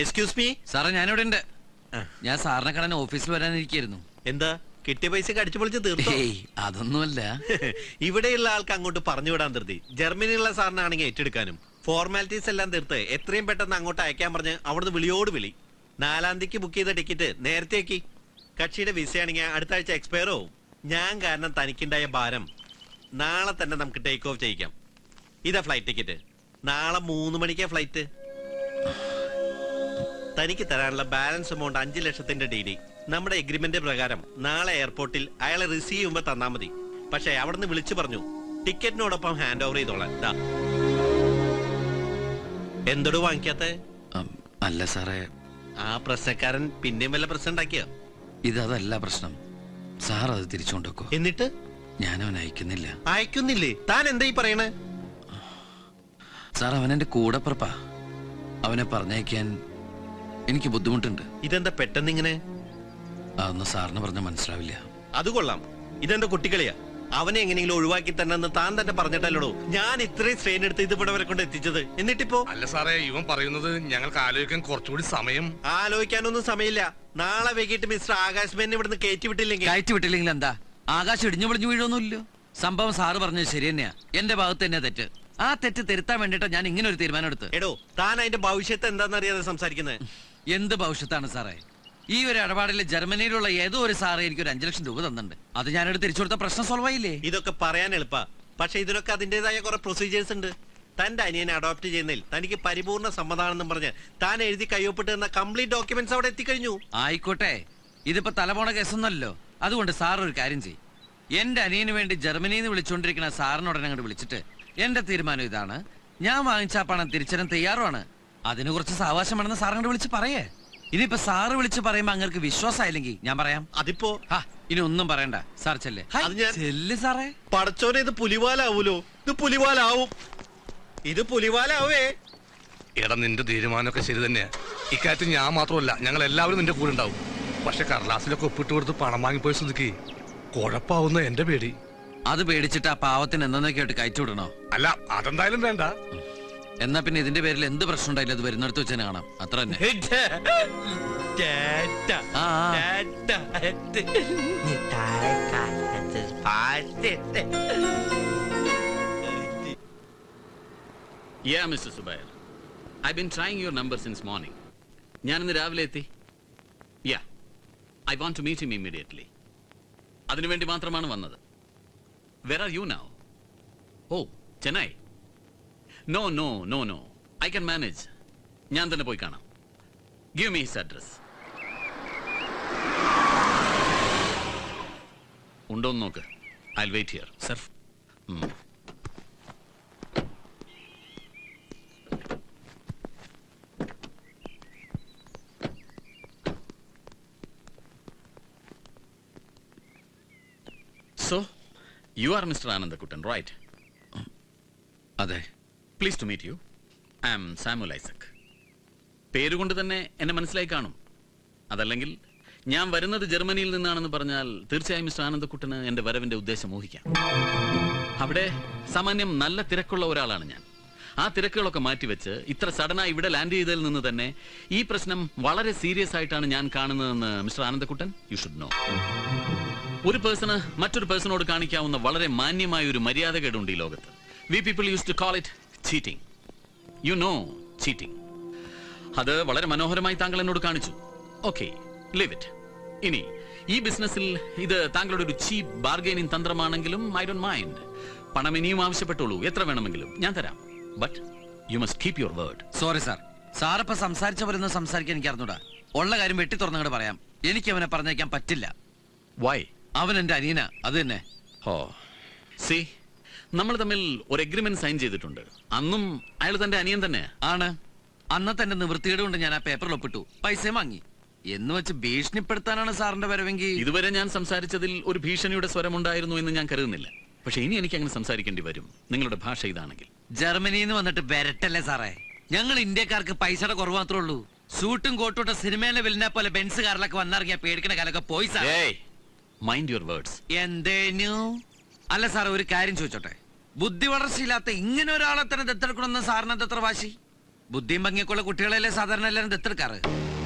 Excuse me സാറേ, ഞാനിവിടെ ഉണ്ട്. ഞാൻ സാറിനെ കാണാൻ ഓഫീസിൽ വരാനിരിക്കായിരുന്നു. എന്താ കിട്ടിയ പൈസ അടിച്ചു പൊളിച്ച് തീർത്തോ? അതൊന്നുമല്ല. ഇവിടെയുള്ള ആൾക്ക് അങ്ങോട്ട് പറഞ്ഞു വിടാൻ ധൃതി, ജർമ്മനിയുള്ള സാറിനാണെങ്കിൽ ഏറ്റെടുക്കാനും. ഫോർമാലിറ്റീസ് എല്ലാം തീർത്ത് എത്രയും പെട്ടെന്ന് അങ്ങോട്ട് അയക്കാൻ പറഞ്ഞ് അവിടുന്ന് വിളിയോട് വിളി. 4-ാം തീയതിക്ക് ബുക്ക് ചെയ്ത ടിക്കറ്റ് നേരത്തേക്ക്. കക്ഷിയുടെ വിസയാണെങ്കിൽ അടുത്ത ആഴ്ച എക്സ്പയർ ആവും. ഞാൻ കാരണം തനിക്കുണ്ടായ ഭാരം നാളെ തന്നെ നമുക്ക് ടേക്ക് ഓഫ് ചെയ്യിക്കാം. ഇതാ ഫ്ലൈറ്റ് ടിക്കറ്റ്. നാളെ 3 മണിക്കാ ഫ്ലൈറ്റ്. തനിക്ക് തരാനുള്ള ബാലൻസ് എമൗണ്ട് 5 ലക്ഷത്തിന്റെ DD. നമ്മുടെ എഗ്രിമെന്റ് പ്രകാരം നാളെ എയർപോർട്ടിൽ അയാളെ റിസീവ് ചെയ്യുമ്പോ തന്നാ മതി. പക്ഷെ അവിടുന്ന് വിളിച്ചു പറഞ്ഞു ടിക്കറ്റിനോടൊപ്പം ഹാൻഡ് ഓവർ ചെയ്തോളാം. എന്തോട് വാങ്ങിക്കാത്ത? അല്ല സാറേ, ആ പ്രശ്നക്കാരൻ പിന്നെയും വല്ല പ്രശ്നം ഉണ്ടാക്കിയോ? ഇതല്ല പ്രശ്നം. സാർ അത് തിരിച്ചുകൊണ്ടോ? എന്നിട്ട് ഞാനവൻ അയക്കുന്നില്ല. അയക്കുന്നില്ലേ? താൻ എന്താ ഈ പറയണേ? സാർ, അവൻ എന്റെ കൂടെപ്പുറപ്പാ. അവനെ പറഞ്ഞയക്കാൻ എനിക്ക് ബുദ്ധിമുട്ടുണ്ട്. ഇതെന്താ പെട്ടെന്ന് ഇങ്ങനെ? അതൊന്നും സാറിന് പറഞ്ഞാൽ മനസ്സിലാവില്ല. അത് കൊള്ളാം. ഇതെന്താ കുട്ടികളിയാ? അവനെ എങ്ങനെയെങ്കിലും ഒഴിവാക്കി തന്നെ താൻ തന്നെ പറഞ്ഞിട്ടല്ലോ ഞാൻ ഇത്രയും സ്ട്രെയിൻ എടുത്ത് ഇത് ഇവിടെ വരെ കൊണ്ട് എത്തിച്ചത്. എന്നിട്ടിപ്പോ? അല്ല സാറേ, ഇവൻ പറയുന്നത് ഞങ്ങൾക്ക് ആലോചിക്കാൻ കുറച്ചുകൂടി സമയം. ആലോചിക്കാനൊന്നും സമയമില്ല. നാളെ വൈകിട്ട് മിസ്റ്റർ ആകാശ് മേനെ ഇവിടുന്ന് കയറ്റി വിട്ടില്ലെങ്കിൽ എന്താ? ആകാശം ഇടിഞ്ഞു പൊളിഞ്ഞു വീഴൊന്നുമില്ലോ. സംഭവം സാറ് പറഞ്ഞത് ശരി തന്നെയാ. എന്റെ ഭാഗത്ത് തന്നെ തെറ്റ്. ആ തെറ്റ് തിരുത്താൻ വേണ്ടിട്ടാ ഞാൻ ഇങ്ങനെ ഒരു തീരുമാനം എടുത്ത്. എടോ, താൻ അതിന്റെ ഭവിഷ്യത്ത് എന്താണെന്നറിയാതെ സംസാരിക്കുന്നത്? എന്ത് ഭവിഷ്യത്താണ് സാറേ? ഈ ഒരു ഇടപാടിൽ ജർമ്മനിയിലുള്ള ഏതോ ഒരു സാറ് എനിക്ക് ഒരു 5 ലക്ഷം രൂപ തന്നിട്ടുണ്ട്. അത് ഞാനെടുത്ത് തിരിച്ചു കൊടുത്ത പ്രശ്നം സോൾവ് ആയില്ലേ? ഇതൊക്കെ പറയാൻ എളുപ്പാ, പക്ഷെ ഇതിനൊക്കെ അതിന്റേതായ കുറെ പ്രൊസീജിയേഴ്സ് ഉണ്ട്. തന്റെ അനിയനെ അഡോപ്റ്റ് ചെയ്യുന്നതിൽ തനിക്ക് പരിപൂർണ്ണ സമ്മതാണെന്നും പറഞ്ഞ് താൻ എഴുതി കയ്യൊപ്പിട്ട് തന്ന കംപ്ലീറ്റ് ഡോക്യുമെന്റ്സ് അവിടെ എത്തിക്കഴിഞ്ഞു. ആയിക്കോട്ടെ, ഇതിപ്പോ തലപോണ കേസൊന്നല്ലോ. അതുകൊണ്ട് സാർ ഒരു കാര്യം ചെയ്യും. എന്റെ അനിയന് വേണ്ടി ജർമ്മനിയിൽ നിന്ന് വിളിച്ചുകൊണ്ടിരിക്കുന്ന സാറിനോടനെ അങ്ങോട്ട് വിളിച്ചിട്ട് എന്റെ തീരുമാനം ഇതാണ്, ഞാൻ വാങ്ങിച്ച പണം തിരിച്ചറിയാൻ തയ്യാറുമാണ്, അതിന് കുറച്ച് സാവകാശം വേണമെന്ന് സാറിനോട് വിളിച്ച് പറയേ. ഇനിയിപ്പോ സാറ് വിളിച്ച് പറയുമ്പോ അങ്ങനെ വിശ്വാസമായില്ലെങ്കിൽ ഞാൻ പറയാം. അതിപ്പോ ഇനി ഒന്നും പറയണ്ട, സാർ ചെല്ലേ. ചെല്ല് സാറേ. പടച്ചോനെ, ഇത് പുലിവാലാവൂലോ? ഇത് പുലിവാലാവും. ഇത് പുലിവാലാവേ. എടാ, നിന്റെ തീരുമാനമൊക്കെ ശരി തന്നെയാ. ഇക്കാര്യത്തിൽ ഞാൻ മാത്രമല്ല, ഞങ്ങൾ എല്ലാവരും നിന്റെ കൂടെ ഉണ്ടാവും. പക്ഷെ കടലാസിലൊക്കെ ഒപ്പിട്ട് കൊടുത്ത് പണം വാങ്ങിപ്പോയ സ്ഥിതിക്ക് കുഴപ്പാവുന്ന എന്റെ പേടി. അത് പേടിച്ചിട്ട് ആ പാവത്തിന് എന്തെന്നൊക്കെയായിട്ട് കയറ്റി വിടണോ? അല്ല, അതെന്തായാലും വേണ്ട. എന്നാ പിന്നെ ഇതിന്റെ പേരിൽ എന്ത് പ്രശ്നം ഉണ്ടായില്ല, അത് വരുന്നിടത്ത് വെച്ച് തന്നെ കാണാം. അത്ര തന്നെ. Yeah, Mr. Subair. I've been trying your number since morning. ഞാൻ ഇന്ന് രാവിലെ എത്തി. Yeah, I want to meet him immediately. അതിനുവേണ്ടി മാത്രമാണ് വന്നത്. Where are you now? Oh, Chennai. No. I can manage. ഞാൻ തന്നെ പോയി കാണാം. Give me his address. ഉണ്ടോന്ന് നോക്ക്. I'll wait here. Sir. So, you are Mr. Anandakuttan, right? അതെ. Pleased to meet you. I am Samuel Isaac. പേരുകൊണ്ട് തന്നെ എന്നെ മനസ്സിലായി കാണും. അതല്ലെങ്കിൽ ഞാൻ വരുന്നത് ജർമ്മനിയിൽ നിന്നാണെന്ന് പറഞ്ഞാൽ തീർച്ചയായും മിസ്റ്റർ ആനന്ദക്കുട്ടന് എന്റെ വരവിന്റെ ഉദ്ദേശം ഊഹിക്കാം. അവിടെ സാമാന്യം നല്ല തിരക്കുള്ള ഒരാളാണ് ഞാൻ. ആ തിരക്കുകളൊക്കെ മാറ്റിവെച്ച് ഇത്ര സഡനായി ഇവിടെ ലാൻഡ് ചെയ്തതിൽ നിന്ന് തന്നെ ഈ പ്രശ്നം വളരെ സീരിയസ് ആയിട്ടാണ് ഞാൻ കാണുന്നതെന്ന് mister Anandakuttan you should know. ഒരു പേഴ്സണ് മറ്റൊരു പേഴ്സണോട് കാണിക്കാവുന്ന വളരെ മാന്യമായ ഒരു മര്യാദകേടുണ്ട് ഈ ലോകത്ത്. We people used to call it cheating. You know cheating. അത് വളരെ മനോഹരമായി താങ്കൾ എന്നോട് കാണിച്ചു. Okay, leave it. ഇനി ഈ ബിസിനസ്സിൽ ഇത് താങ്കളുടെ ഒരു ചീപ്പ് ബാർഗൈനിങ് തന്ത്രമാണെങ്കിലും I don't mind. പണം ഇനിയും ആവശ്യപ്പെട്ടുള്ളൂ, എത്ര വേണമെങ്കിലും ഞാൻ തരാം. But you must keep your word. Sorry sir, സാറിപ്പോ സംസാരിച്ച പോലൊന്നും സംസാരിക്കാൻ എനിക്ക് അറിഞ്ഞൂടാ. ഉള്ള കാര്യം വെട്ടി തുറന്നങ്ങോട്ട് പറയാം. എനിക്ക് അവനെ പറഞ്ഞേക്കാൻ പറ്റില്ല. Why? അവൻ എന്റെ അനിയനാ, അത് തന്നെ. See, നമ്മൾ തമ്മിൽ ഒരു എഗ്രിമെന്റ് സൈൻ ചെയ്തിട്ടുണ്ട്. അന്നും അയാൾ തന്റെ അനിയൻ തന്നെ ആണ്. അന്നത്തെ എന്റെ നിവൃത്തിയുടെ കൊണ്ട് ഞാൻ ആ പേപ്പറിൽ ഒപ്പിട്ടു, പൈസയും വാങ്ങി. എന്ന് വെച്ച് ഭീഷണിപ്പെടുത്താനാണ് സാറിന്റെ വരവെങ്കിൽ? ഇതുവരെ ഞാൻ സംസാരിച്ചതിൽ ഒരു ഭീഷണിയുടെ സ്വരമുണ്ടായിരുന്നു എന്ന് ഞാൻ കരുതുന്നില്ല. പക്ഷെ ഇനി എനിക്ക് അങ്ങനെ സംസാരിക്കേണ്ടി വരും, നിങ്ങളുടെ ഭാഷ ഇതാണെങ്കിൽ. ജർമ്മനിയിൽ നിന്ന് വന്നിട്ട് വരട്ടല്ലേ സാറേ. ഞങ്ങൾ ഇന്ത്യക്കാർക്ക് പൈസയുടെ കുറവ് മാത്രമേ ഉള്ളൂ. സൂട്ടും കോട്ടൂട്ട സിനിമയിലെ വില്ലനെ പോലെ ബെൻസ് കാറിലൊക്കെ വന്നിറങ്ങിയ പേടിക്കണ കാലൊക്കെ പോയി സാർ. Mind your words. എന്തേനു? അല്ല സാറേ, ഒരു കാര്യം ചോദിച്ചോട്ടെ. ബുദ്ധി വളർച്ചയില്ലാത്ത ഇങ്ങനെ ഒരാളെ തന്നെ ദത്തെടുക്കണമെന്ന് സാറിന് എത്ര വാശി? ബുദ്ധിയും ഭംഗിയൊക്കെയുള്ള കുട്ടികളെല്ലാം സാധാരണ എല്ലാവരും ദത്തെടുക്കാറ്.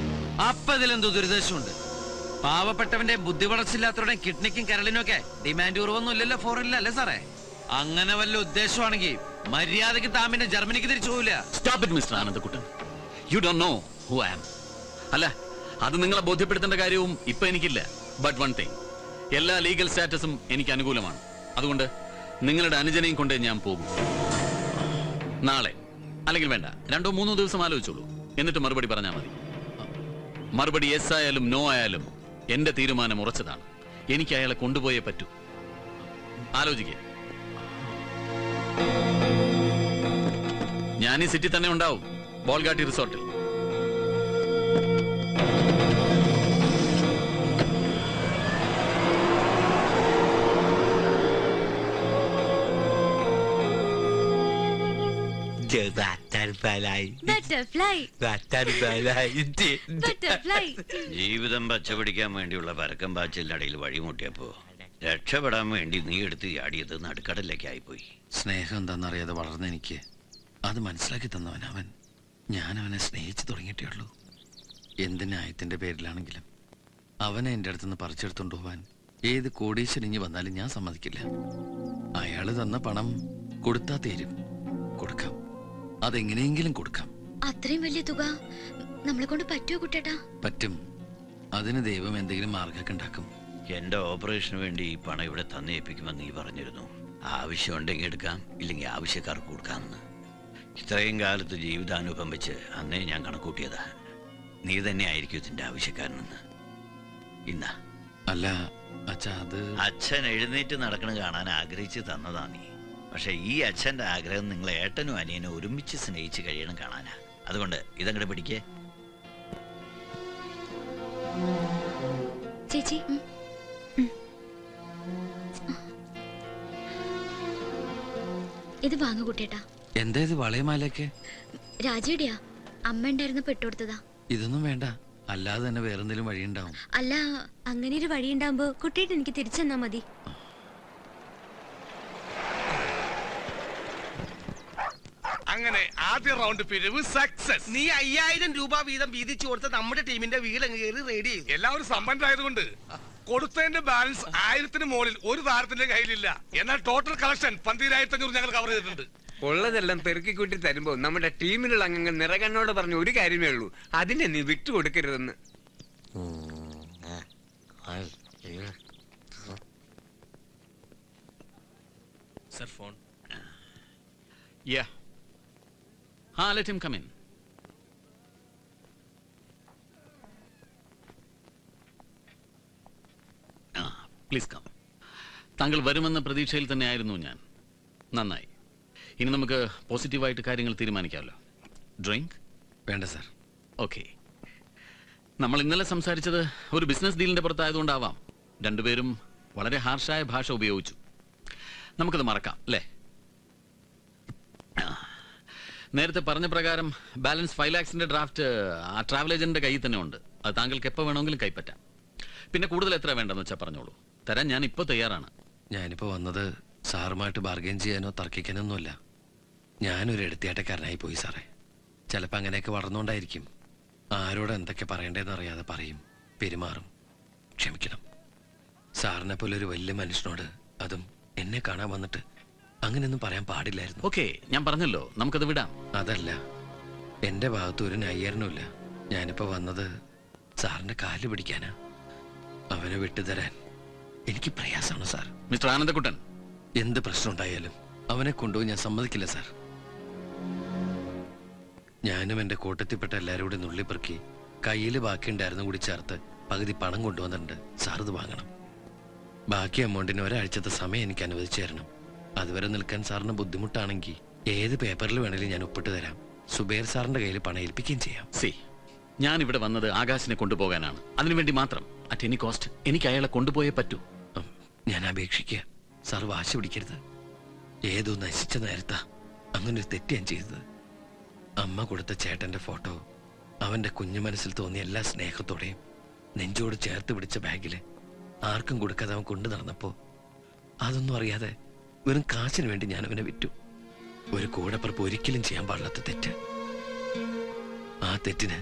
അപ്പൊ ഇതിലെന്തോ ദുരിദേശമുണ്ട്. പാവപ്പെട്ടവന്റെ ബുദ്ധി വളർച്ചയില്ലാത്തവരുടെ കിഡ്നിക്കും കരളിനും ഒക്കെ ഡിമാൻഡ് കുറവൊന്നും ഇല്ലല്ലോ ഫോറിനില്ല, അല്ലേ സാറേ? അങ്ങനെ വല്ല ഉദ്ദേശമാണെങ്കിൽ മര്യാദക്ക് താമിന്റെ ജർമ്മനിക്ക് തിരിച്ചു പോവില്ല. Stop it mister Anandakuttan. You don't know who I am. അല്ല, അത് നിങ്ങളെ ബോധ്യപ്പെടുത്തേണ്ട കാര്യവും ഇപ്പൊ എനിക്കില്ല. ബട്ട് വൺ തിങ്, എല്ലാ ലീഗൽ സ്റ്റാറ്റസും എനിക്ക് അനുകൂലമാണ്. അതുകൊണ്ട് നിങ്ങളുടെ അനുജനെയും കൊണ്ട് ഞാൻ പോകും. നാളെ, അല്ലെങ്കിൽ വേണ്ട, 2-3 ദിവസം ആലോചിച്ചോളൂ. എന്നിട്ട് മറുപടി പറഞ്ഞാൽ മതി. മറുപടി യെസ് ആയാലും നോ ആയാലും എന്റെ തീരുമാനം ഉറച്ചതാണ്. എനിക്ക് അയാളെ കൊണ്ടുപോയേ പറ്റൂ. ആലോചിക്കേ. ഞാൻ ഈ സിറ്റി തന്നെ ഉണ്ടാവും, ബോൾഗാട്ടി റിസോർട്ടിൽ. ജീവിതം പച്ചപിടിക്കാൻ വേണ്ടിയുള്ള പരക്കം പാച്ചിലിനിടയിൽ വഴിമുട്ടിയപ്പോ രക്ഷപ്പെടാൻ വേണ്ടി നീ എടുത്ത് ചാടിയത് നടുക്കടലിലേക്കായിപ്പോയി. സ്നേഹം എന്താണെന്നറിയാതെ വളർന്ന എനിക്ക് അത് മനസ്സിലാക്കി തന്നവൻ അവൻ. ഞാൻ അവനെ സ്നേഹിച്ചു തുടങ്ങിയിട്ടേ ഉള്ളൂ. എന്തിനായത്തിന്റെ പേരിലാണെങ്കിലും അവനെ എൻ്റെ അടുത്തുനിന്ന് പറിച്ചെടുത്തോണ്ട് പോവാൻ ഏത് കോടീശ്വരിഞ്ഞ് വന്നാലും ഞാൻ സമ്മതിക്കില്ല. അയാള് തന്ന പണം കൊടുത്താ തീരും. കൊടുക്കാം, അതെങ്ങനെയെങ്കിലും കൊടുക്കാം. അത്രയും വലിയ തുക നമ്മളെ കൊണ്ട് പറ്റുമോ കുട്ടേട്ടാ? പറ്റും. അതിന് ദൈവം എന്തെങ്കിലും മാർഗമൊക്കെ ഉണ്ടാക്കും. എന്റെ ഓപ്പറേഷന് വേണ്ടി ഈ പണം ഇവിടെ തന്നേൽപ്പിക്കുമെന്ന് നീ പറഞ്ഞിരുന്നു. ആവശ്യമുണ്ടെങ്കിൽ എടുക്കാം, ഇല്ലെങ്കിൽ ആവശ്യക്കാർക്ക് കൊടുക്കാമെന്ന്. ഇത്രയും കാലത്ത് ജീവിതാനുഭവം വെച്ച് അന്നേ ഞാൻ കണക്കൂട്ടിയതാ. നീ തന്നെ ആയിരിക്കും ഇതിന്റെ ആവശ്യക്കാരനെന്ന്. ഇന്നാ. അല്ല അച്ഛാ, അത് അച്ഛൻ എഴുന്നേറ്റ് നടക്കണ കാണാൻ ആഗ്രഹിച്ച് തന്നതാ നീ. പക്ഷെ ഈ അച്ഛന്റെ ആഗ്രഹം നിങ്ങൾ ഏട്ടനും അനിയനും ഒരുമിച്ച് സ്നേഹിച്ച് കഴിയണം കാണാനാ. അതുകൊണ്ട് ഇതങ്ങടെ പിടിക്കേ. ചേച്ചി, ഇത് വാങ്ങു കുട്ടേട്ടാ. എന്താ ഇത് വളയമാലയൊക്കെ? രാജയുടെയാ, അമ്മ ഉണ്ടായിരുന്ന പെട്ടുകൊടുത്തതാ. ഇതൊന്നും വേണ്ട, അല്ലാതെ തന്നെ വേറെന്തെങ്കിലും വഴിയുണ്ടാവും. അല്ല, അങ്ങനെ ഒരു വഴി ഉണ്ടാവുമ്പോ കുട്ടേട്ട എനിക്ക് തിരിച്ചെന്നാ മതി. അങ്ങനെ ആദ്യ റൗണ്ട് പിരിവ് സക്സസ്. നീ 5000 രൂപ വീതം വീതിച്ചു കൊടുത്ത നമ്മുടെ ടീമിന്റെ വീലങ്ങ് കയറി റെഡി ചെയ്തു. എല്ലാവരും സമ്പന്നരായതുകൊണ്ട് കൊടുത്തതിന്റെ ബാലൻസ് 1000-ന് മുകളിൽ ഒരു താരത്തിന്റെ കയ്യിലില്ല. എന്നാൽ ടോട്ടൽ കളക്ഷൻ 12,500 ഞങ്ങൾ കവർ ചെയ്തിട്ടുണ്ട്. ഉള്ളതെല്ലാം പെറുക്കിക്കൂട്ടി തരുമ്പോ നമ്മുടെ ടീമിലുള്ള അംഗങ്ങൾ നിറകണ്ണോട് പറഞ്ഞ ഒരു കാര്യമേ ഉള്ളൂ, അതിനെ നീ വിട്ടുകൊടുക്കരുതെന്ന്. Sir, phone. Yeah. Let him come in. Please come. താങ്കൾ വരുമെന്ന പ്രതീക്ഷയിൽ തന്നെയായിരുന്നു ഞാൻ. നന്നായി. ഇനി നമുക്ക് പോസിറ്റീവായിട്ട് കാര്യങ്ങൾ തീരുമാനിക്കാമല്ലോ. ഡ്രിങ്ക് വേണ്ട സാർ. ഓക്കെ. നമ്മൾ ഇന്നലെ സംസാരിച്ചത് ഒരു ബിസിനസ് ഡീലിന്റെ പുറത്തായതുകൊണ്ടാവാം രണ്ടുപേരും വളരെ ഹാർഷായ ഭാഷ ഉപയോഗിച്ചു. നമുക്കത് മറക്കാം, അല്ലേ? നേരത്തെ പറഞ്ഞ പ്രകാരം ബാലൻസ് 5 lakhs ഡ്രാഫ്റ്റ് ആ ട്രാവൽ ഏജന്റിന്റെ കയ്യിൽ തന്നെ ഉണ്ട്. അത് താങ്കൾക്ക് എപ്പോൾ വേണമെങ്കിലും കൈപ്പറ്റാം. പിന്നെ കൂടുതൽ എത്ര വേണ്ടെന്ന് വെച്ചാൽ പറഞ്ഞോളൂ, തരാൻ ഞാൻ ഇപ്പോൾ തയ്യാറാണ്. ഞാനിപ്പോൾ വന്നത് സാറുമായിട്ട് ബാർഗെയിൻ ചെയ്യാനോ തർക്കിക്കാനൊന്നുമല്ല. ഞാനൊരു എടുത്തിയാട്ടക്കാരനായി പോയി സാറേ. ചിലപ്പോൾ അങ്ങനെയൊക്കെ വളർന്നുകൊണ്ടായിരിക്കും ആരോട് എന്തൊക്കെ പറയേണ്ടതെന്ന് അറിയാതെ പറയും, പെരുമാറും. ക്ഷമിക്കണം. സാറിനെ പോലെ ഒരു വലിയ മനുഷ്യനോട്, അതും എന്നെ കാണാൻ വന്നിട്ട്, അങ്ങനെയൊന്നും പറയാൻ പാടില്ലായിരുന്നു. ഓക്കെ, ഞാൻ പറഞ്ഞല്ലോ, നമുക്കത് വിടാം. അതല്ല, എന്റെ ഭാഗത്ത് ഒരു ന്യായീകരണമില്ല. ഞാനിപ്പോ വന്നത് സാറിന്റെ കാല് പിടിക്കാനാ. അവനെ വിട്ടുതരാൻ എനിക്ക് പ്രയാസമാണ് സാർ. മിസ്റ്റർ ആനന്ദക്കുട്ടൻ, എന്ത് പ്രശ്നം ഉണ്ടായാലും അവനെ കൊണ്ടുപോയി ഞാൻ സമ്മതിക്കില്ല സാർ. ഞാനും എന്റെ കൂട്ടത്തിൽപ്പെട്ട എല്ലാവരും നുള്ളിപ്പെറുക്കി കയ്യിൽ ബാക്കിയുണ്ടായിരുന്നു കൂടി ചേർത്ത് പകുതി പണം കൊണ്ടുവന്നിട്ടുണ്ട്. സാർ ഇത് വാങ്ങണം. ബാക്കി അമൗണ്ടിന് ഒരാഴ്ചത്തെ സമയം എനിക്ക് അനുവദിച്ചു തരണം. അതുവരെ നിൽക്കാൻ സാറിന് ബുദ്ധിമുട്ടാണെങ്കിൽ ഏത് പേപ്പറിൽ വേണേലും ഞാൻ ഒപ്പിട്ട് തരാം. സുബൈർ സാറിന്റെ കയ്യിൽ പണം ഏൽപ്പിക്കുകയും ചെയ്യാം. ഞാൻ ഇവിടെ വന്നത് ആകാശിനെ കൊണ്ടുപോകാനാണ്. അതിനുവേണ്ടി മാത്രം, അറ്റ് എനി കോസ്റ്റ് എനിക്ക് അയാളെ കൊണ്ടുപോയേ പറ്റൂ. ഞാൻ അപേക്ഷിക്കുക, സാർ വാശി പിടിക്കരുത്. ഏതോ നശിച്ച നേരത്താ അങ്ങനെ ഒരു തെറ്റ് ഞാൻ ചെയ്തത്. അമ്മ കൊടുത്ത ചേട്ടന്റെ ഫോട്ടോ അവന്റെ കുഞ്ഞു മനസ്സിൽ തോന്നിയ എല്ലാ സ്നേഹത്തോടെയും നെഞ്ചോട് ചേർത്ത് പിടിച്ച ബാഗില് ആർക്കും കൊടുക്കാതെ അവൻ കൊണ്ടു നടന്നപ്പോ അതൊന്നും അറിയാതെ വെറും കാശിന് വേണ്ടി ഞാൻ അവനെ വിറ്റു. ഒരു കൂടപ്പുറപ്പ് ഒരിക്കലും ചെയ്യാൻ പാടില്ലാത്ത തെറ്റ്. ആ തെറ്റിന്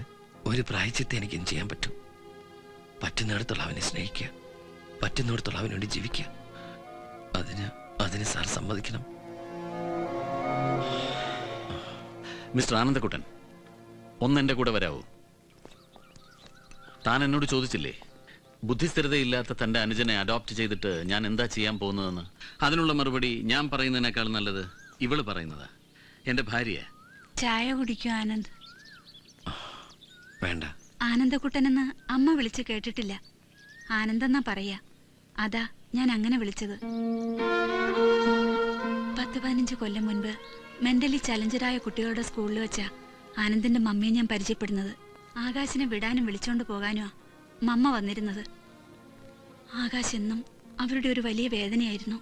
ഒരു പ്രായച്ചിത്തെ എനിക്കും ചെയ്യാൻ പറ്റും. പറ്റുന്നിടത്തുള്ള അവനെ സ്നേഹിക്കുക, പറ്റുന്നിടത്തുള്ള അവന് വേണ്ടി ജീവിക്കുക. അതിന് സാർ സമ്മതിക്കണം. മിസ്റ്റർ ആനന്ദക്കുട്ടൻ, ഒന്ന് എൻ്റെ കൂടെ വരാവൂ. താൻ എന്നോട് ചോദിച്ചില്ലേ ബുദ്ധിസ്ഥിരതയില്ലാത്ത തൻ്റെ അനുജനെ അഡോപ്റ്റ് ചെയ്തിട്ട് ഞാൻ എന്താ ചെയ്യാൻ പോകുന്നതെന്ന്? അതിനുള്ള മറുപടി ഞാൻ പറയുന്നതിനേക്കാൾ നല്ലത് ഇവള് പറയുന്നതാ. എൻ്റെ ഭാര്യ. ചായ കുടിക്കൂ ആനന്ദ്? വേണ്ട. ആനന്ദക്കുട്ടനെന്ന് അമ്മ വിളിച്ച് കേട്ടിട്ടില്ല. ആനന്ദെന്നാ പറയാ. അതാ ഞാൻ അങ്ങനെ വിളിച്ചത്. 10-15 കൊല്ലം മുൻപ് മെന്റലി ചലഞ്ചറായ കുട്ടികളുടെ സ്കൂളിൽ വെച്ചാ ആനന്ദിന്റെ മമ്മിയെ ഞാൻ പരിചയപ്പെടുന്നത്. ആകാശിനെ വിടാനും വിളിച്ചോണ്ട് പോകാനുമാ മമ്മ വന്നിരുന്നത്. ആകാശ് എന്നും അവരുടെ ഒരു വലിയ വേദനയായിരുന്നു.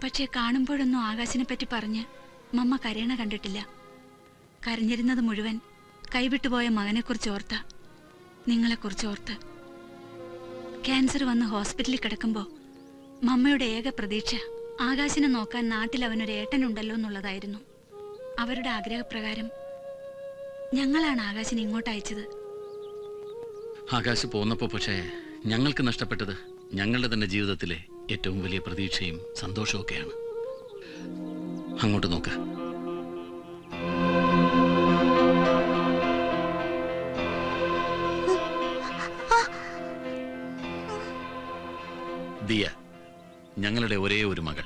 പക്ഷെ കാണുമ്പോഴൊന്നും ആകാശിനെ പറ്റി പറഞ്ഞ് മമ്മ കരയണ കണ്ടിട്ടില്ല. കരഞ്ഞിരുന്നത് മുഴുവൻ കൈവിട്ടുപോയ മകനെക്കുറിച്ച് ഓർത്ത, നിങ്ങളെക്കുറിച്ച് ഓർത്ത്. ക്യാൻസർ വന്ന് ഹോസ്പിറ്റലിൽ കിടക്കുമ്പോൾ മമ്മയുടെ ഏക പ്രതീക്ഷ ആകാശിനെ നോക്കാൻ നാട്ടിൽ അവനൊരു ഏട്ടനുണ്ടല്ലോ എന്നുള്ളതായിരുന്നു. അവരുടെ ആഗ്രഹപ്രകാരം ഞങ്ങളാണ് ആകാശിനെ ഇങ്ങോട്ട് അയച്ചത്. ആകാശ് പോന്നപ്പോ പക്ഷേ ഞങ്ങൾക്ക് നഷ്ടപ്പെട്ടത് ഞങ്ങളുടെ തന്നെ ജീവിതത്തിലെ ഏറ്റവും വലിയ പ്രതീക്ഷയും സന്തോഷവും ഒക്കെയാണ്. അങ്ങോട്ട് നോക്ക്. ദിയ, ഞങ്ങളുടെ ഒരേ ഒരു മകൾ.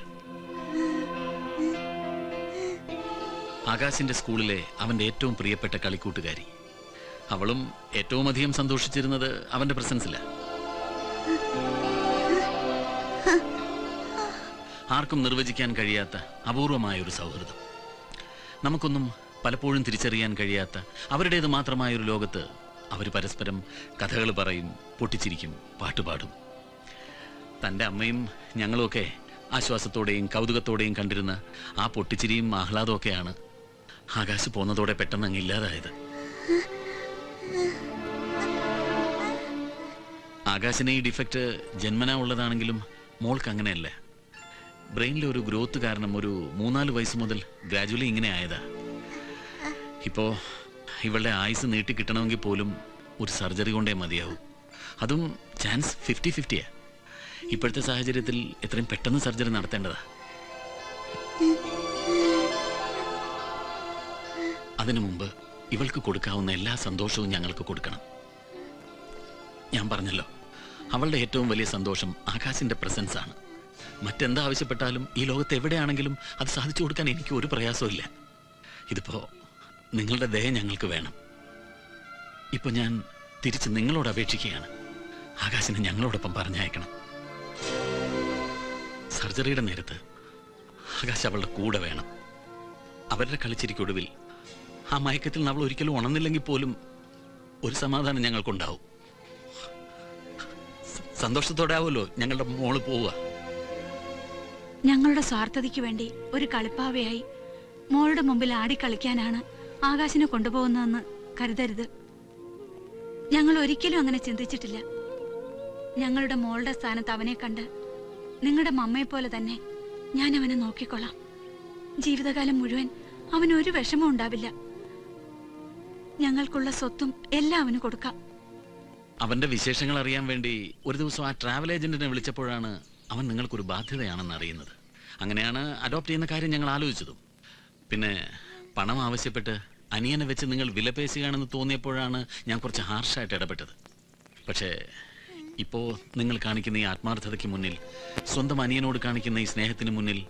ആകാശിന്റെ സ്കൂളിലെ അവന്റെ ഏറ്റവും പ്രിയപ്പെട്ട കളിക്കൂട്ടുകാരി. അവളും ഏറ്റവും അധികം സന്തോഷിച്ചിരുന്നത് അവന്റെ പ്രസൻസില. ആർക്കും നിർവചിക്കാൻ കഴിയാത്ത അപൂർവമായ ഒരു സൗഹൃദം. നമുക്കൊന്നും പലപ്പോഴും തിരിച്ചറിയാൻ കഴിയാത്ത അവരുടേത് മാത്രമായൊരു ലോകത്ത് അവർ പരസ്പരം കഥകൾ പറയും, പൊട്ടിച്ചിരിക്കും, പാട്ടുപാടും. തൻ്റെ അമ്മയും ഞങ്ങളുമൊക്കെ ആശ്വാസത്തോടെയും കൗതുകത്തോടെയും കണ്ടിരുന്ന ആ പൊട്ടിച്ചിരിയും ആഹ്ലാദമൊക്കെയാണ് ആകാശ് പോന്നതോടെ പെട്ടെന്ന് അങ്ങ് ഇല്ലാതായത്. ആകാശിന് ഈ ഡിഫക്റ്റ് ജന്മനാ ഉള്ളതാണെങ്കിലും മോൾക്ക് അങ്ങനെയല്ല. ബ്രെയിനിലെ ഒരു ഗ്രോത്ത് കാരണം ഒരു 3-4 വയസ്സ് മുതൽ ഗ്രാജുവലി ഇങ്ങനെ ആയതാ. ഇപ്പോ ഇവളുടെ ആയുസ് നീട്ടി കിട്ടണമെങ്കിൽ പോലും ഒരു സർജറി കൊണ്ടേ മതിയാവും. അതും ചാൻസ് 50-50യാ. ഇപ്പോഴത്തെ സാഹചര്യത്തിൽ എത്രയും പെട്ടെന്ന് സർജറി നടത്തേണ്ടതാ. അതിനു മുമ്പ് ഇവൾക്ക് കൊടുക്കാവുന്ന എല്ലാ സന്തോഷവും ഞങ്ങൾക്ക് കൊടുക്കണം. ഞാൻ പറഞ്ഞല്ലോ, അവളുടെ ഏറ്റവും വലിയ സന്തോഷം ആകാശിന്റെ പ്രസൻസ് ആണ്. മറ്റെന്താ ആവശ്യപ്പെട്ടാലും ഈ ലോകത്ത് എവിടെയാണെങ്കിലും അത് സാധിച്ചു കൊടുക്കാൻ എനിക്ക് ഒരു പ്രയാസവും ഇല്ല. ഇതിപ്പോ നിങ്ങളുടെ ദയ ഞങ്ങൾക്ക് വേണം. ഇപ്പൊ ഞാൻ തിരിച്ച് നിങ്ങളോട് അപേക്ഷിക്കുകയാണ്, ആകാശിനെ ഞങ്ങളോടൊപ്പം പറഞ്ഞയക്കണം. സർജറിയുടെ നേരത്ത് ആകാശ് അവളുടെ കൂടെ വേണം. അവരുടെ കളിച്ചിരിക്കൊടുവിൽ ആ മയക്കത്തിൽ അവൾ ഒരിക്കലും ഉണർന്നില്ലെങ്കിൽ പോലും ഒരു സമാധാനം ഞങ്ങൾക്കുണ്ടാവും. സന്തോഷത്തോടെ ആവുമല്ലോ ഞങ്ങളുടെ മോള് പോവുക. ഞങ്ങളുടെ സ്വാർത്ഥതയ്ക്ക് വേണ്ടി ഒരു കളിപ്പാവയായി മോളുടെ മുമ്പിൽ ആടിക്കളിക്കാനാണ് ആകാശിനെ കൊണ്ടുപോകുന്നതെന്ന് കരുതരുത്. ഞങ്ങൾ ഒരിക്കലും അങ്ങനെ ചിന്തിച്ചിട്ടില്ല. ഞങ്ങളുടെ മോളുടെ സ്ഥാനത്ത് അവനെ കണ്ട് നിങ്ങളുടെ മമ്മയെ പോലെ തന്നെ ഞാൻ അവനെ നോക്കിക്കൊള്ളാം. ജീവിതകാലം മുഴുവൻ അവനൊരു വിഷമം ഉണ്ടാവില്ല. ഞങ്ങൾക്കുള്ള സ്വത്തും എല്ലാം അവന് കൊടുക്കാം. അവന്റെ വിശേഷങ്ങൾ അറിയാൻ വേണ്ടി ഒരു ദിവസം ആ ട്രാവൽ ഏജന്റിനെ വിളിച്ചപ്പോഴാണ് അവൻ നിങ്ങൾക്കൊരു ബാധ്യതയാണെന്ന് അറിയുന്നത്. അങ്ങനെയാണ് അഡോപ്റ്റ് ചെയ്യുന്ന കാര്യം ഞങ്ങൾ ആലോചിച്ചതും. പിന്നെ പണം ആവശ്യപ്പെട്ട് അനിയനെ വെച്ച് നിങ്ങൾ വിലപേശുകയാണെന്ന് തോന്നിയപ്പോഴാണ് ഞാൻ കുറച്ച് ഹാർഷായിട്ട് ഇടപെട്ടത്. പക്ഷേ ഇപ്പോ നിങ്ങൾ കാണിക്കുന്ന ഈ ആത്മാർത്ഥതയ്ക്ക് മുന്നിൽ, സ്വന്തം അനിയനോട് കാണിക്കുന്ന ഈ സ്നേഹത്തിന് മുന്നിൽ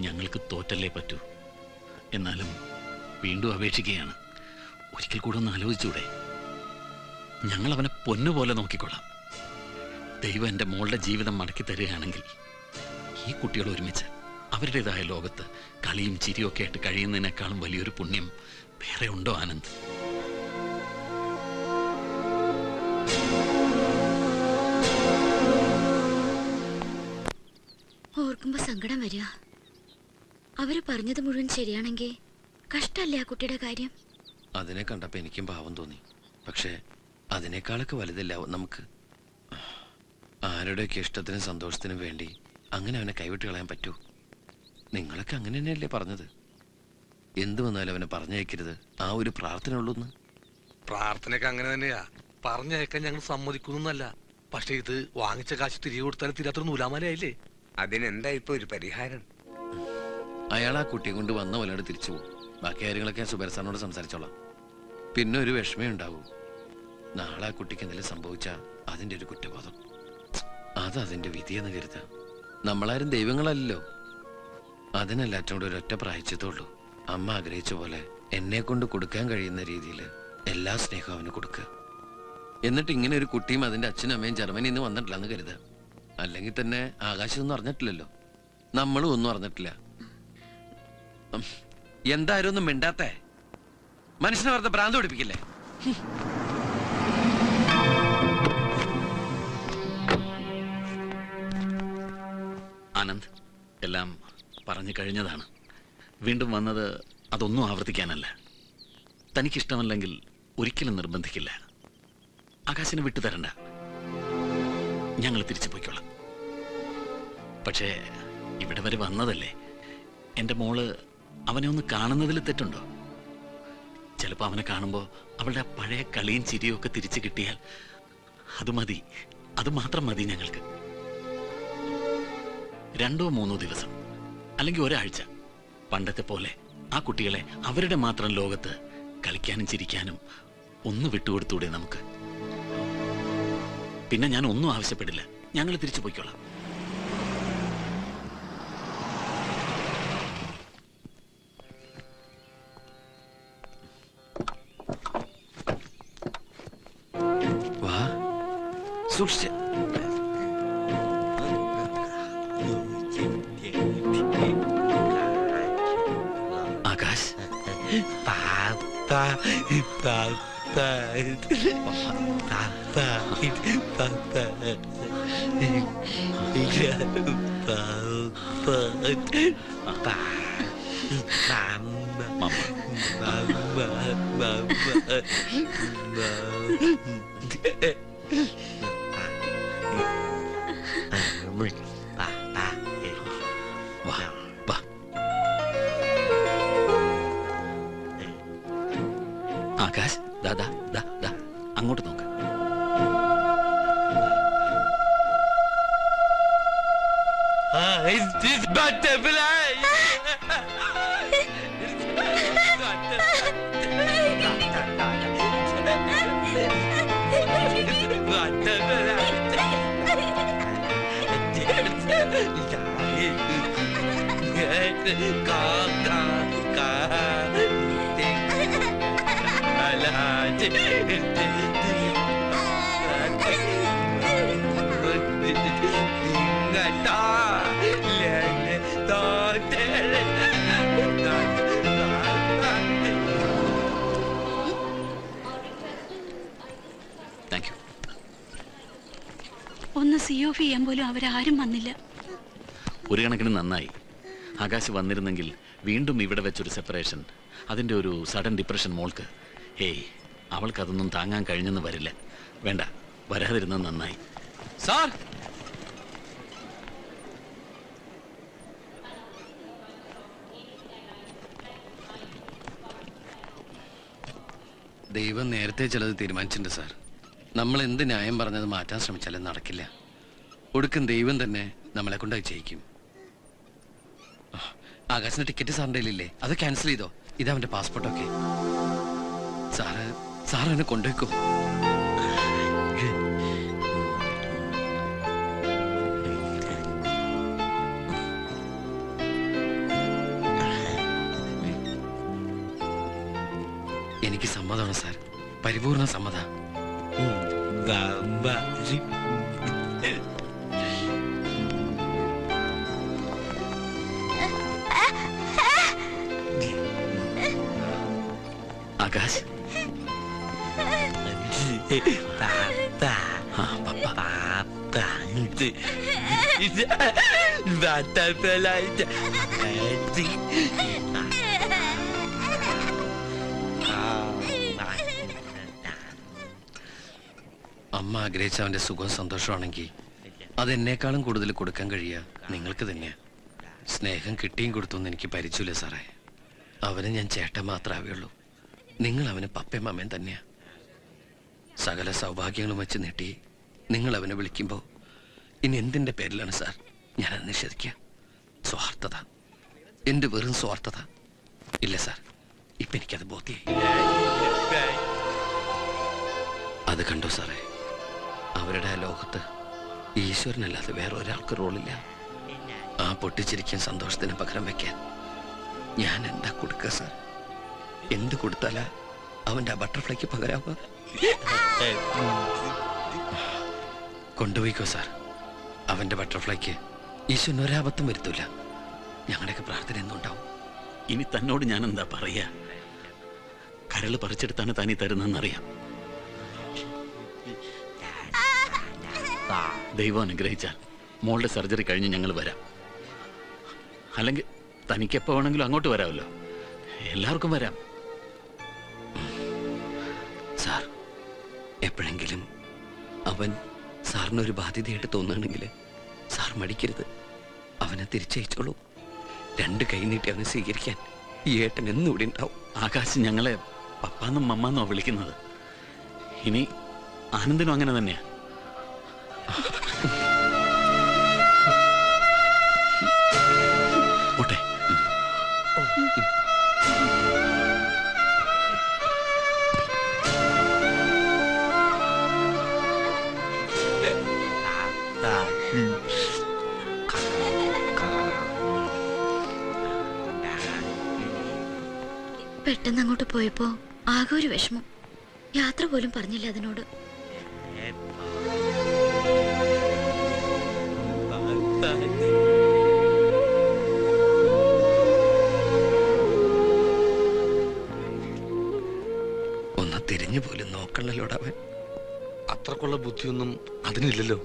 ഞങ്ങൾക്ക് തോറ്റല്ലേ പറ്റൂ. എന്നാലും വീണ്ടും അപേക്ഷിക്കുകയാണ്, ഒരിക്കൽ കൂടെ ഒന്ന് ആലോചിച്ചൂടെ? ഞങ്ങൾ അവനെ പൊന്നുപോലെ നോക്കിക്കൊള്ളാം. ദൈവം എൻ്റെ മോളുടെ ജീവിതം മടക്കി തരികയാണെങ്കിൽ ഈ കുട്ടികൾ ഒരുമിച്ച് അവരുടേതായ ലോകത്ത് കളിയും ചിരിയും ഒക്കെ ആയിട്ട് കഴിയുന്നതിനേക്കാളും വലിയൊരു പുണ്യം വേറെ ഉണ്ടോ ആനന്ദ്? ഓർക്കുമ്പോ സങ്കടം വരിക. അവര് പറഞ്ഞത് മുഴുവൻ ശരിയാണെങ്കിൽ കഷ്ടല്ലേ ആ കുട്ടിയുടെ കാര്യം? അതിനെ കണ്ടപ്പോ എനിക്കും പാവം തോന്നി. പക്ഷേ അതിനേക്കാളൊക്കെ വലുതല്ല നമുക്ക്. ആരുടെയൊക്കെ ഇഷ്ടത്തിനും സന്തോഷത്തിനും വേണ്ടി അങ്ങനെ അവനെ കൈവിട്ട് കളയാൻ പറ്റൂ? നിങ്ങളൊക്കെ അങ്ങനെ തന്നെയല്ലേ പറഞ്ഞത്? എന്ത് വന്നാലും അവനെ പറഞ്ഞയക്കരുത്, ആ ഒരു പ്രാർത്ഥന ഉള്ളൂന്ന്. പ്രാർത്ഥനയൊക്കെ അങ്ങനെ തന്നെയാ. പറഞ്ഞയക്കാൻ ഞങ്ങൾ സമ്മതിക്കുന്നല്ല. പക്ഷെ ഇത് വാങ്ങിച്ച കാശ് തിരികെ കൊടുത്താൽ തീരാത്തൊരു നൂലാമലയായില്ലേ? അതിനെന്താ ഇപ്പൊ ഒരു പരിഹാരം? അയാൾ ആ കുട്ടിയെ കൊണ്ട് വന്ന പോലെയാണ് തിരിച്ചു പോകും. ബാക്കി കാര്യങ്ങളൊക്കെ ഞാൻ സുബേർ സാറിനോട് സംസാരിച്ചോളാം. പിന്നെ ഒരു വിഷമേ ഉണ്ടാവൂ. നാളെ ആ കുട്ടിക്ക് എന്തെങ്കിലും സംഭവിച്ചാൽ അതിൻ്റെ ഒരു കുറ്റബോധം, അതിന്റെ വിധിയെന്ന് കരുതാം. നമ്മളാരും ദൈവങ്ങളല്ലല്ലോ. അതിനെല്ലാറ്റോടും ഒരൊറ്റ പ്രായച്ചിത്തുള്ളൂ. അമ്മ ആഗ്രഹിച്ച പോലെ എന്നെ കൊണ്ട് കൊടുക്കാൻ കഴിയുന്ന രീതിയിൽ എല്ലാ സ്നേഹവും അവന് കൊടുക്കുക. എന്നിട്ട് ഇങ്ങനെ ഒരു കുട്ടിയും അതിന്റെ അച്ഛനും അമ്മയും ജർമ്മനിയിൽ നിന്ന് വന്നിട്ടില്ലെന്ന് കരുതാം. അല്ലെങ്കിൽ തന്നെ ആകാശമൊന്നും അറിഞ്ഞിട്ടില്ലല്ലോ, നമ്മളും ഒന്നും അറിഞ്ഞിട്ടില്ല. എന്തായാലും ഒന്നും മിണ്ടാത്തേ? മനുഷ്യനെ വെറുതെ ഭ്രാന്ത് പിടിപ്പിക്കില്ലേ? ആനന്ദ്, എല്ലാം പറഞ്ഞു കഴിഞ്ഞതാണ്. വീണ്ടും വന്നത് അതൊന്നും ആവർത്തിക്കാനല്ല. തനിക്കിഷ്ടമല്ലെങ്കിൽ ഒരിക്കലും നിർബന്ധിക്കില്ല. ആകാശിനെ വിട്ടുതരണ്ട, ഞങ്ങൾ തിരിച്ചു പോയിക്കോളാം. പക്ഷേ ഇവിടെ വരെ വന്നതല്ലേ, എൻ്റെ മോള് അവനെ ഒന്ന് കാണുന്നതിൽ തെറ്റുണ്ടോ? ചിലപ്പോൾ അവനെ കാണുമ്പോൾ അവളുടെ പഴയ കളിയും ചിരിയും ഒക്കെ തിരിച്ചു കിട്ടിയാൽ അത് മതി, അത് മാത്രം മതി ഞങ്ങൾക്ക്. 2-3 ദിവസം, അല്ലെങ്കിൽ ഒരാഴ്ച, പണ്ടത്തെ പോലെ ആ കുട്ടികളെ അവരുടെ മാത്രം ലോകത്ത് കളിക്കാനും ചിരിക്കാനും ഒന്ന് വിട്ടുകൊടുത്തൂടെ നമുക്ക്? പിന്നെ ഞാൻ ഒന്നും ആവശ്യപ്പെടില്ല, ഞങ്ങൾ തിരിച്ചു പോയിക്കോളാം. വാ, സൂക്ഷിച്ച്. ആകാശ്, ആകാശ്, ദാ അങ്ങോട്ട് നോക്ക്. ഒന്ന് CO ചെയ്യാൻ പോലും അവരാരും വന്നില്ല. ഒരു കണക്കിന് നന്നായി. ആകാശ് വന്നിരുന്നെങ്കിൽ വീണ്ടും ഇവിടെ വെച്ചൊരു സെപ്പറേഷൻ, അതിൻ്റെ ഒരു സഡൻ ഡിപ്രഷൻ മോൾക്ക്. ഏയ്, അവൾക്കതൊന്നും താങ്ങാൻ കഴിഞ്ഞെന്ന് വരില്ല. വേണ്ട, വരാതിരുന്നത് നന്നായി. സാർ, ദൈവം നേരത്തെ ചിലത് തീരുമാനിച്ചിട്ടുണ്ട് സാർ. നമ്മൾ എന്ത് ന്യായം പറഞ്ഞത് മാറ്റാൻ ശ്രമിച്ചാലും നടക്കില്ല. ഒടുക്കം ദൈവം തന്നെ നമ്മളെ കൊണ്ടത് ചെയ്യിക്കും. ആകാശിന്റെ ടിക്കറ്റ് സാറിൻ്റെ കയ്യിലില്ലേ? അത് ക്യാൻസൽ ചെയ്തോ? ഇതവന്റെ പാസ്പോർട്ടൊക്കെ. സാറ് എന്നെ കൊണ്ടുവയ്ക്കോ? എനിക്ക് സമ്മതമാണ് സാർ, പരിപൂർണ സമ്മത. ആകാശ്, അമ്മ ആഗ്രഹിച്ച അവന്റെ സുഖവും സന്തോഷമാണെങ്കിൽ അതെന്നേക്കാളും കൂടുതൽ കൊടുക്കാൻ കഴിയുക നിങ്ങൾക്ക് തന്നെയാ. സ്നേഹം കിട്ടിയും കൊടുത്തൊന്നും എനിക്ക് പരിചയമില്ല സാറേ. അവന് ഞാൻ ചേട്ടൻ മാത്രമേ ഉള്ളൂ. നിങ്ങൾ അവന് പപ്പയും അമ്മയും തന്നെയാ. സകല സൗഭാഗ്യങ്ങളും വെച്ച് നീട്ടി നിങ്ങൾ അവനെ വിളിക്കുമ്പോൾ ഇനി എന്തിൻ്റെ പേരിലാണ് സാർ ഞാനത് നിഷേധിക്കുക? സ്വാർത്ഥത, എൻ്റെ വെറും സ്വാർത്ഥത. ഇല്ല സാർ, ഇപ്പം എനിക്കത് ബോധ്യായി. അത് കണ്ടോ സാറേ, അവരുടെ ആ ലോകത്ത് ഈശ്വരനല്ലാതെ വേറെ ഒരാൾക്ക് റോളില്ല. ആ പൊട്ടിച്ചിരിക്കാൻ സന്തോഷത്തിന് പകരം വെക്കാൻ ഞാൻ എന്താ കൊടുക്കുക സാർ? എന്ത് കൊടുത്താലാ അവൻ്റെ ആ ബട്ടർഫ്ലൈക്ക് പകരാവുക? കൊണ്ടുപോയിക്കോ സാർ. അവൻ്റെ ബട്ടർഫ്ലൈക്ക് ഈശ്വരൻ ഒരാപത്തും വരുത്തൂല. ഞങ്ങളുടെയൊക്കെ പ്രാർത്ഥന എന്നും ഉണ്ടാവും. ഇനി തന്നോട് ഞാൻ എന്താ പറയാ? കരള് പറിച്ചെടുത്താണ് താനീ തരുന്നറിയാം. ദൈവം അനുഗ്രഹിച്ചാൽ മോളുടെ സർജറി കഴിഞ്ഞ് ഞങ്ങൾ വരാം. അല്ലെങ്കിൽ തനിക്കെപ്പോ വേണമെങ്കിലും അങ്ങോട്ട് വരാമല്ലോ. എല്ലാവർക്കും വരാം. സാർ, എപ്പോഴെങ്കിലും അവൻ സാറിനൊരു ബാധ്യതയായിട്ട് തോന്നുകയാണെങ്കിൽ സാർ മടിക്കരുത്. അവനെ തിരിച്ചയച്ചോളൂ. 2 കൈ നീട്ടി അവനെ സ്വീകരിക്കാൻ ഈ ഏട്ടൻ എന്നും ഇവിടെ ഉണ്ടാവും. ആകാശ് ഞങ്ങളെ പപ്പാന്നും മമ്മാന്നോ വിളിക്കുന്നത്. ഇനി ആനന്ദിനും അങ്ങനെ തന്നെയാ. ഓട്ടെ. പെട്ടെന്ന് അങ്ങോട്ട് പോയപ്പോ ആകെ ഒരു വിഷമം. യാത്ര പോലും പറഞ്ഞില്ല അതിനോട്. ഒന്ന് തിരിഞ്ഞു പോലും നോക്കണല്ലോടവൻ. അത്രക്കുള്ള ബുദ്ധിയൊന്നും അതിനില്ലല്ലോ.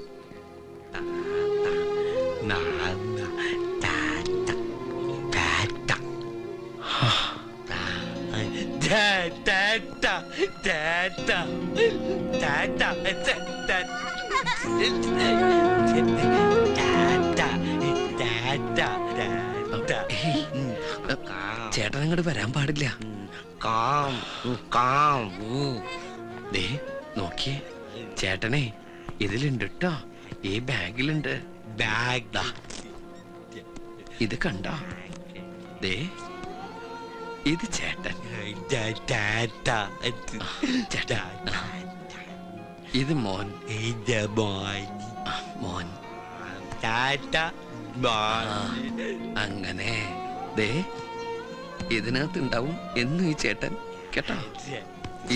ചേട്ടൻ അങ്ങോട്ട് വരാൻ പാടില്ല. ദേ നോക്കിയേ ചേട്ടനെ, ഇതിലുണ്ട് കേട്ടോ. ഈ ബാഗിലുണ്ട്. ബാഗ് ഇത് കണ്ടോ? ദേ ഇത് ചേട്ടൻ. ഇത് മോൻ. മോൻ അങ്ങനെ. ദേ ഇതിനകത്തുണ്ടാവും എന്നും ഈ ചേട്ടൻ കേട്ടോ.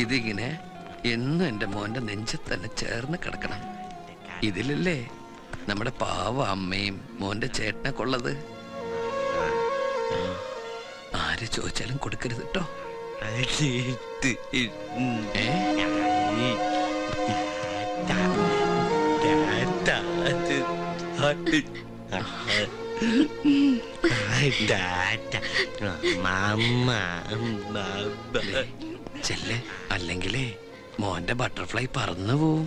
ഇതിങ്ങനെ എന്നും എൻ്റെ മോന്റെ നെഞ്ചത്ത് തന്നെ ചേർന്ന് കിടക്കണം. ഇതിലല്ലേ നമ്മുടെ പാവ അമ്മയും മോന്റെ ചേട്ടനെ കൊള്ളത്. ആര് ചോദിച്ചാലും കൊടുക്കരുത് കേട്ടോ. ചെല്ലേ, അല്ലെങ്കിലേ മോന്റെ ബട്ടർഫ്ലൈ പറന്നു പോവും.